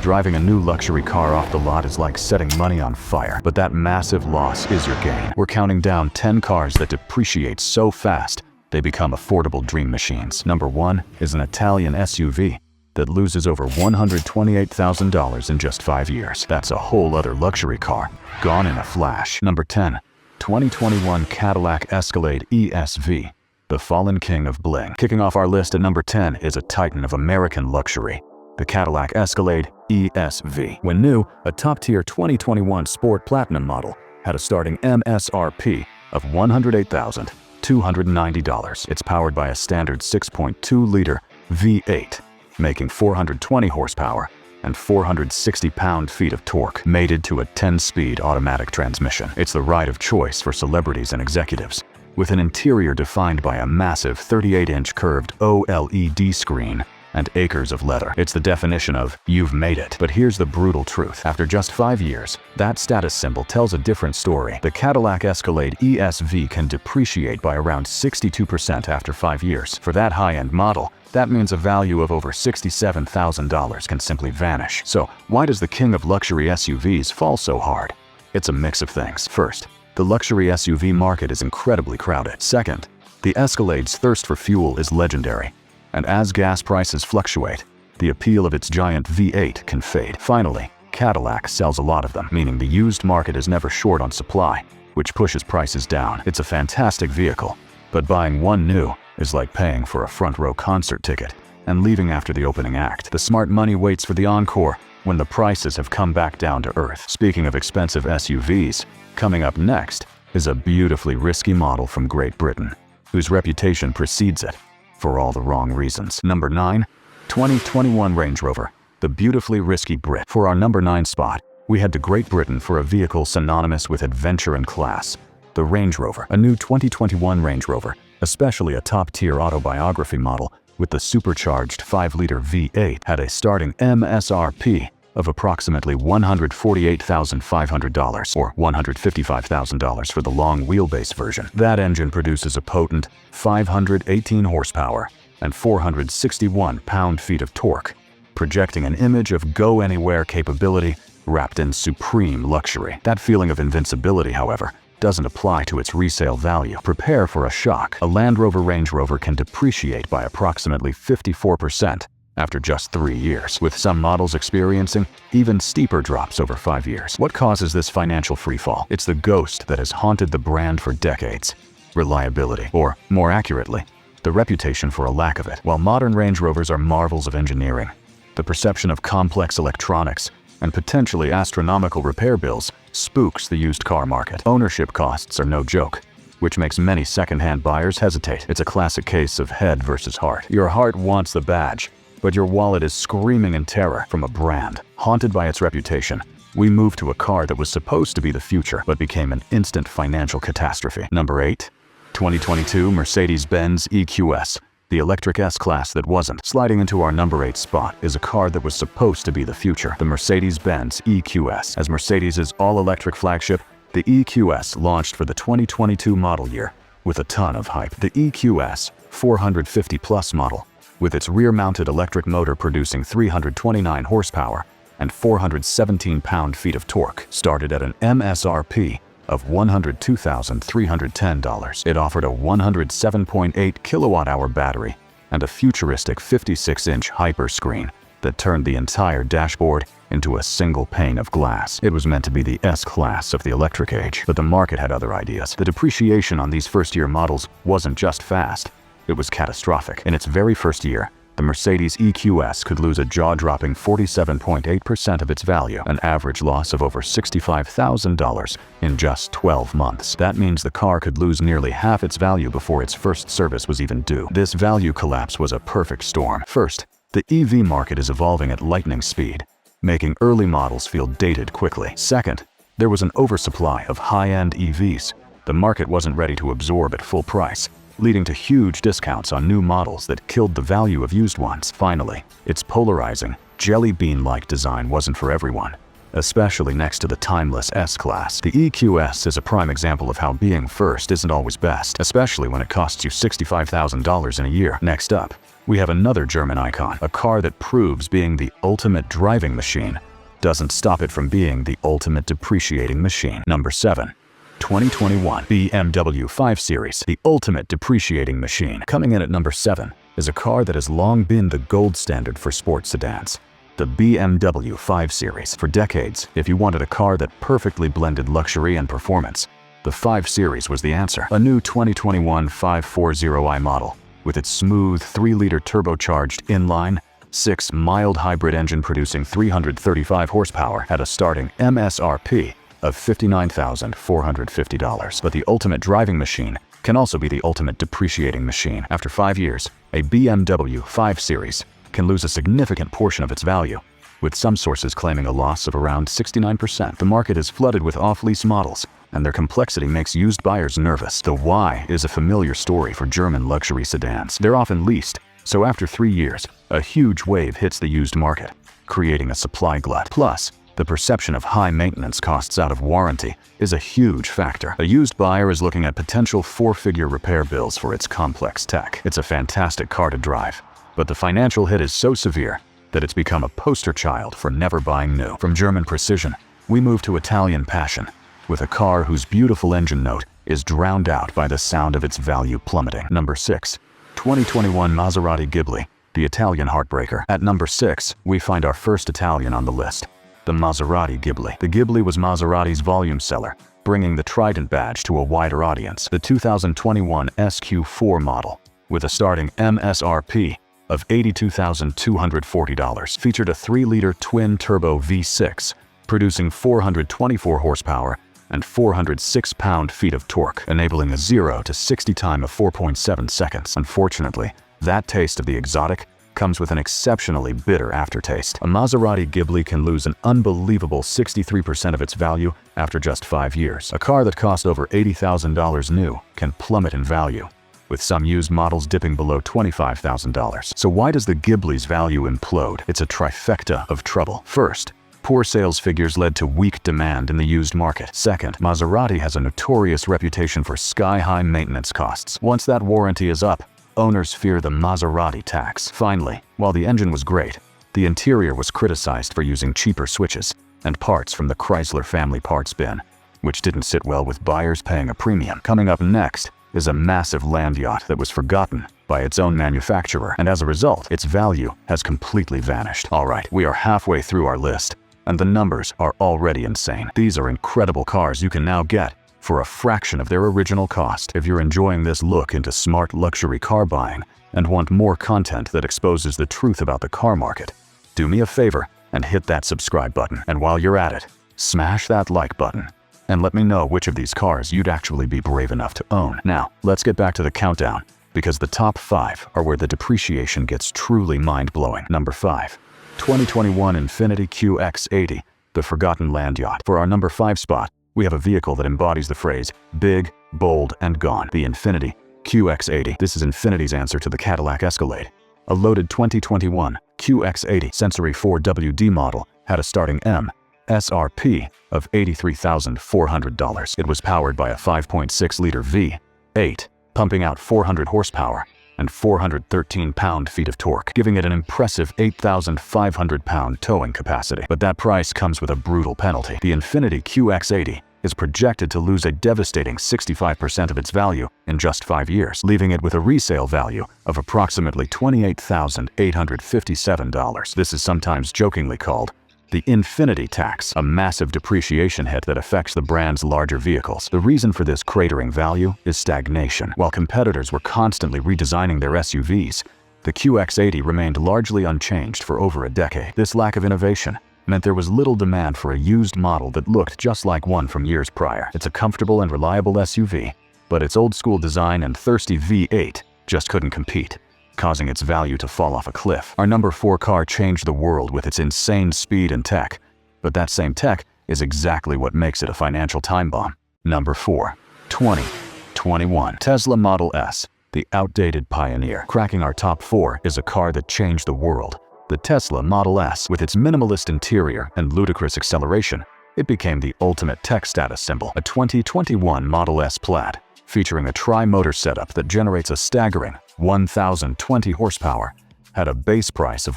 Driving a new luxury car off the lot is like setting money on fire, but that massive loss is your gain. We're counting down 10 cars that depreciate so fast they become affordable dream machines. Number 1 is an Italian SUV that loses over $128,000 in just 5 years. That's a whole other luxury car, gone in a flash. Number 10, 2021 Cadillac Escalade ESV, the fallen king of bling. Kicking off our list at number 10 is a titan of American luxury, the Cadillac Escalade ESV. When new, a top-tier 2021 Sport Platinum model had a starting MSRP of $108,290. It's powered by a standard 6.2-liter V8, making 420 horsepower and 460 pound-feet of torque, mated to a 10-speed automatic transmission. It's the ride of choice for celebrities and executives, with an interior defined by a massive 38-inch curved OLED screen and acres of leather. It's the definition of "you've made it." But here's the brutal truth. After just 5 years, that status symbol tells a different story. The Cadillac Escalade ESV can depreciate by around 62% after 5 years. For that high-end model, that means a value of over $67,000 can simply vanish. So why does the king of luxury SUVs fall so hard? It's a mix of things. First, the luxury SUV market is incredibly crowded. Second, the Escalade's thirst for fuel is legendary, and as gas prices fluctuate, the appeal of its giant V8 can fade. Finally, Cadillac sells a lot of them, meaning the used market is never short on supply, which pushes prices down. It's a fantastic vehicle, but buying one new is like paying for a front-row concert ticket and leaving after the opening act. The smart money waits for the encore when the prices have come back down to earth. Speaking of expensive SUVs, coming up next is a beautifully risky model from Great Britain, whose reputation precedes it for all the wrong reasons. Number 9, 2021 Range Rover, the beautifully risky Brit. For our number 9 spot, we head to Great Britain for a vehicle synonymous with adventure and class, the Range Rover. A new 2021 Range Rover, especially a top-tier autobiography model with the supercharged 5-liter V8, had a starting MSRP of approximately $148,500 or $155,000 for the long wheelbase version. That engine produces a potent 518 horsepower and 461 pound-feet of torque, projecting an image of go-anywhere capability wrapped in supreme luxury. That feeling of invincibility, however, doesn't apply to its resale value. Prepare for a shock. A Land Rover Range Rover can depreciate by approximately 54% after just 3 years, with some models experiencing even steeper drops over 5 years. What causes this financial freefall? It's the ghost that has haunted the brand for decades: reliability, or more accurately, the reputation for a lack of it. While modern Range Rovers are marvels of engineering, the perception of complex electronics and potentially astronomical repair bills spooks the used car market. Ownership costs are no joke, which makes many second-hand buyers hesitate. It's a classic case of head versus heart. Your heart wants the badge, but your wallet is screaming in terror. From a brand haunted by its reputation, we moved to a car that was supposed to be the future, but became an instant financial catastrophe. Number 8, 2022 Mercedes-Benz EQS, the electric S-Class that wasn't. Sliding into our number 8 spot is a car that was supposed to be the future, the Mercedes-Benz EQS. As Mercedes' all-electric flagship, the EQS launched for the 2022 model year with a ton of hype. The EQS 450+ model, with its rear-mounted electric motor producing 329 horsepower and 417 pound-feet of torque, started at an MSRP of $102,310. It offered a 107.8 kilowatt-hour battery and a futuristic 56-inch hyper-screen that turned the entire dashboard into a single pane of glass. It was meant to be the S-Class of the electric age, but the market had other ideas. The depreciation on these first-year models wasn't just fast, it was catastrophic. In its very first year, the Mercedes EQS could lose a jaw-dropping 47.8% of its value, an average loss of over $65,000 in just 12 months. That means the car could lose nearly half its value before its first service was even due. This value collapse was a perfect storm. First, the EV market is evolving at lightning speed, making early models feel dated quickly. Second, there was an oversupply of high-end EVs. The market wasn't ready to absorb at full price, leading to huge discounts on new models that killed the value of used ones. Finally, its polarizing, jelly bean-like design wasn't for everyone, especially next to the timeless S-Class. The EQS is a prime example of how being first isn't always best, especially when it costs you $65,000 in a year. Next up, we have another German icon, a car that proves being the ultimate driving machine doesn't stop it from being the ultimate depreciating machine. Number 7. 2021 BMW 5 Series, the ultimate depreciating machine. Coming in at number 7 is a car that has long been the gold standard for sports sedans, the BMW 5 Series. For decades, if you wanted a car that perfectly blended luxury and performance, the 5 Series was the answer. A new 2021 540i model, with its smooth 3-liter turbocharged inline, 6 mild hybrid engine producing 335 horsepower at a starting MSRP of $59,450. But the ultimate driving machine can also be the ultimate depreciating machine. After 5 years, a BMW 5 Series can lose a significant portion of its value, with some sources claiming a loss of around 69%. The market is flooded with off-lease models, and their complexity makes used buyers nervous. The why is a familiar story for German luxury sedans. They're often leased, so after 3 years, a huge wave hits the used market, creating a supply glut. Plus, the perception of high maintenance costs out of warranty is a huge factor. A used buyer is looking at potential 4-figure repair bills for its complex tech. It's a fantastic car to drive, but the financial hit is so severe that it's become a poster child for never buying new. From German precision, we move to Italian passion, with a car whose beautiful engine note is drowned out by the sound of its value plummeting. Number 6. 2021 Maserati Ghibli, the Italian heartbreaker. At number 6, we find our first Italian on the list, the Maserati Ghibli. The Ghibli was Maserati's volume seller, bringing the Trident badge to a wider audience. The 2021 SQ4 model, with a starting MSRP of $82,240, featured a 3-liter twin-turbo V6, producing 424 horsepower and 406 pound-feet of torque, enabling a 0 to 60 time of 4.7 seconds. Unfortunately, that taste of the exotic comes with an exceptionally bitter aftertaste. A Maserati Ghibli can lose an unbelievable 63% of its value after just 5 years. A car that cost over $80,000 new can plummet in value, with some used models dipping below $25,000. So why does the Ghibli's value implode? It's a trifecta of trouble. First, poor sales figures led to weak demand in the used market. Second, Maserati has a notorious reputation for sky-high maintenance costs. Once that warranty is up, owners fear the Maserati tax. Finally, while the engine was great, the interior was criticized for using cheaper switches and parts from the Chrysler family parts bin, which didn't sit well with buyers paying a premium. Coming up next is a massive land yacht that was forgotten by its own manufacturer, and as a result, its value has completely vanished. Alright, we are halfway through our list, and the numbers are already insane. These are incredible cars you can now get for a fraction of their original cost. If you're enjoying this look into smart luxury car buying and want more content that exposes the truth about the car market, do me a favor and hit that subscribe button. And while you're at it, smash that like button and let me know which of these cars you'd actually be brave enough to own. Now, let's get back to the countdown, because the top 5 are where the depreciation gets truly mind-blowing. Number 5. 2021 Infiniti QX80, the forgotten land yacht. For our number 5 spot, we have a vehicle that embodies the phrase big, bold, and gone. The Infiniti QX80. This is Infiniti's answer to the Cadillac Escalade. A loaded 2021 QX80 Sensory 4WD model had a starting MSRP of $83,400. It was powered by a 5.6-liter V8, pumping out 400 horsepower and 413 pound-feet of torque, giving it an impressive 8,500 pound towing capacity. But that price comes with a brutal penalty. The Infiniti QX80 is projected to lose a devastating 65% of its value in just 5 years, leaving it with a resale value of approximately $28,857. This is sometimes jokingly called the Infiniti tax, a massive depreciation hit that affects the brand's larger vehicles. The reason for this cratering value is stagnation. While competitors were constantly redesigning their SUVs, the QX80 remained largely unchanged for over a decade. This lack of innovation meant there was little demand for a used model that looked just like one from years prior. It's a comfortable and reliable SUV, but its old-school design and thirsty V8 just couldn't compete, causing its value to fall off a cliff. Our number 4 car changed the world with its insane speed and tech, but that same tech is exactly what makes it a financial time bomb. Number 4. 2021 Tesla Model S, the outdated pioneer. Cracking our top 4 is a car that changed the world. The Tesla Model S, with its minimalist interior and ludicrous acceleration, it became the ultimate tech status symbol. A 2021 Model S Plaid, featuring a tri-motor setup that generates a staggering 1,020 horsepower, had a base price of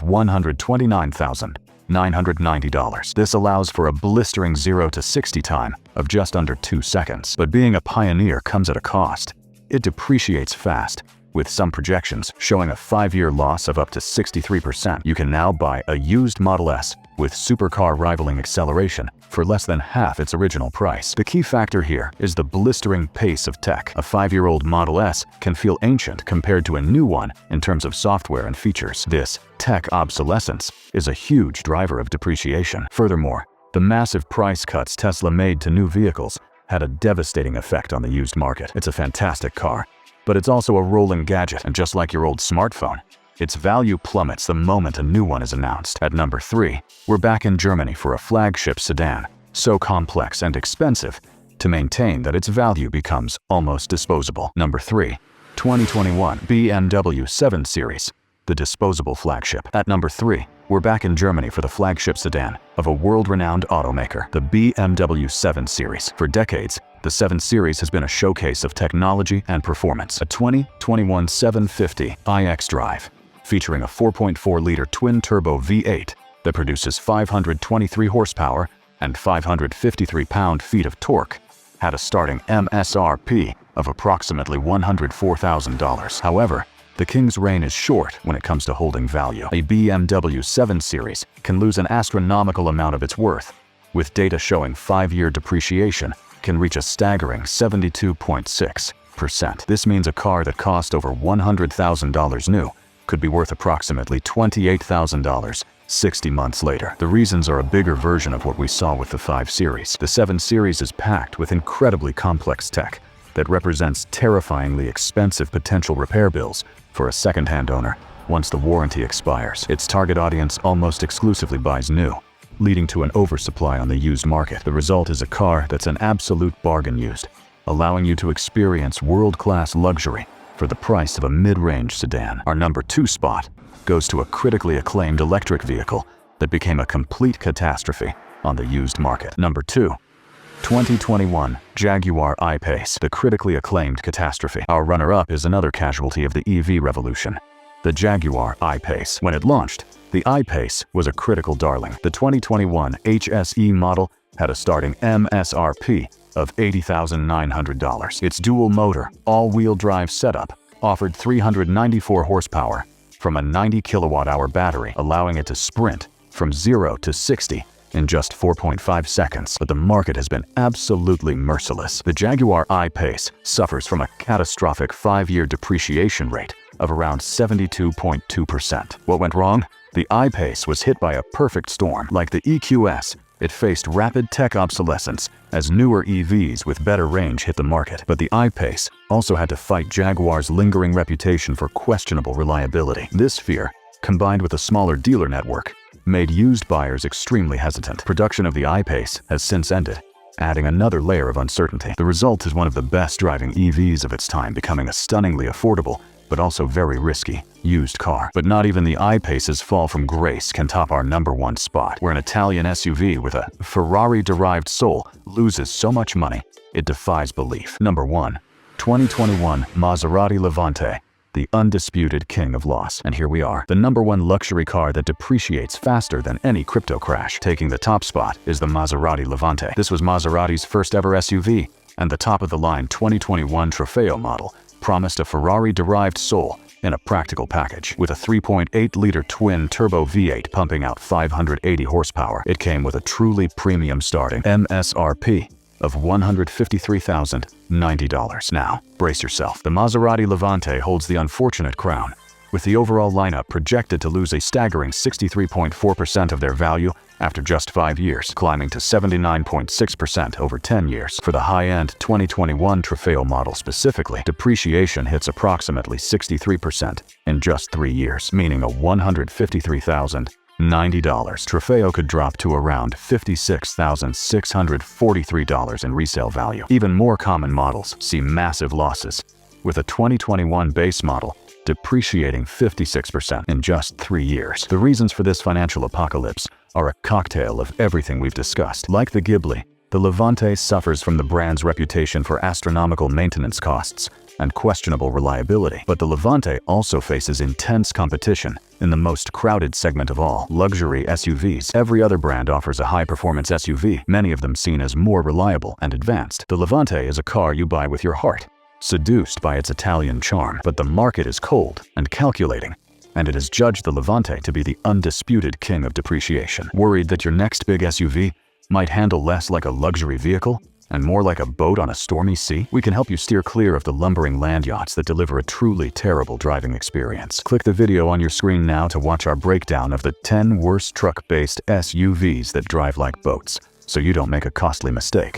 $129,990. This allows for a blistering 0 to 60 time of just under 2 seconds. But being a pioneer comes at a cost. It depreciates fast, with some projections showing a 5-year loss of up to 63%. You can now buy a used Model S with supercar rivaling acceleration for less than half its original price. The key factor here is the blistering pace of tech. A 5-year-old Model S can feel ancient compared to a new one in terms of software and features. This tech obsolescence is a huge driver of depreciation. Furthermore, the massive price cuts Tesla made to new vehicles had a devastating effect on the used market. It's a fantastic car, but it's also a rolling gadget, and just like your old smartphone, its value plummets the moment a new one is announced. At number 3, we're back in Germany for a flagship sedan, so complex and expensive to maintain that its value becomes almost disposable. Number 3, 2021 BMW 7 Series, the disposable flagship. At number 3, we're back in Germany for the flagship sedan of a world-renowned automaker, the BMW 7 Series. For decades, the 7 Series has been a showcase of technology and performance. A 2021 750 iX drive, featuring a 4.4-liter twin-turbo V8 that produces 523 horsepower and 553 pound-feet of torque, had a starting MSRP of approximately $104,000. However, the king's reign is short when it comes to holding value. A BMW 7 Series can lose an astronomical amount of its worth, with data showing 5-year depreciation can reach a staggering 72.6%. This means a car that cost over $100,000 new could be worth approximately $28,000 60 months later. The reasons are a bigger version of what we saw with the 5 Series. The 7 Series is packed with incredibly complex tech that represents terrifyingly expensive potential repair bills for a second-hand owner once the warranty expires. Its target audience almost exclusively buys new, leading to an oversupply on the used market. The result is a car that's an absolute bargain used, allowing you to experience world-class luxury for the price of a mid-range sedan. Our number 2 spot goes to a critically acclaimed electric vehicle that became a complete catastrophe on the used market. Number 2, 2021 Jaguar I-Pace, the critically acclaimed catastrophe. Our runner-up is another casualty of the EV revolution, the Jaguar I-Pace. When it launched, the I-Pace was a critical darling. The 2021 HSE model had a starting MSRP of $80,900. Its dual-motor, all-wheel drive setup offered 394 horsepower from a 90 kilowatt-hour battery, allowing it to sprint from 0 to 60 in just 4.5 seconds. But the market has been absolutely merciless. The Jaguar I-Pace suffers from a catastrophic 5-year depreciation rate of around 72.2%. What went wrong? The I-Pace was hit by a perfect storm. Like the EQS, it faced rapid tech obsolescence as newer EVs with better range hit the market. But the I-Pace also had to fight Jaguar's lingering reputation for questionable reliability. This fear, combined with a smaller dealer network, made used buyers extremely hesitant. Production of the I-Pace has since ended, adding another layer of uncertainty. The result is one of the best driving EVs of its time, becoming a stunningly affordable but also very risky used car. But not even the I-Pace's fall from grace can top our number 1 spot, where an Italian SUV with a Ferrari-derived soul loses so much money it defies belief. Number 1, 2021 Maserati Levante, the undisputed king of loss. And here we are, the number 1 luxury car that depreciates faster than any crypto crash. Taking the top spot is the Maserati Levante. This was Maserati's first ever SUV, and the top-of-the-line 2021 Trofeo model promised a Ferrari-derived soul in a practical package. With a 3.8-liter twin-turbo V8 pumping out 580 horsepower, it came with a truly premium starting MSRP of $153,090. Now, brace yourself. The Maserati Levante holds the unfortunate crown, with the overall lineup projected to lose a staggering 63.4% of their value after just 5 years, climbing to 79.6% over 10 years. For the high-end 2021 Trofeo model specifically, depreciation hits approximately 63% in just 3 years, meaning a $153,090 Trofeo could drop to around $56,643 in resale value. Even more common models see massive losses, with a 2021 base model depreciating 56% in just 3 years. The reasons for this financial apocalypse are a cocktail of everything we've discussed. Like the Ghibli, the Levante suffers from the brand's reputation for astronomical maintenance costs, and questionable reliability. But the Levante also faces intense competition in the most crowded segment of all, luxury SUVs. Every other brand offers a high-performance SUV, many of them seen as more reliable and advanced. The Levante is a car you buy with your heart, seduced by its Italian charm. But the market is cold and calculating, and it has judged the Levante to be the undisputed king of depreciation. Worried that your next big SUV might handle less like a luxury vehicle and more like a boat on a stormy sea? We can help you steer clear of the lumbering land yachts that deliver a truly terrible driving experience. Click the video on your screen now to watch our breakdown of the 10 worst truck-based SUVs that drive like boats, so you don't make a costly mistake.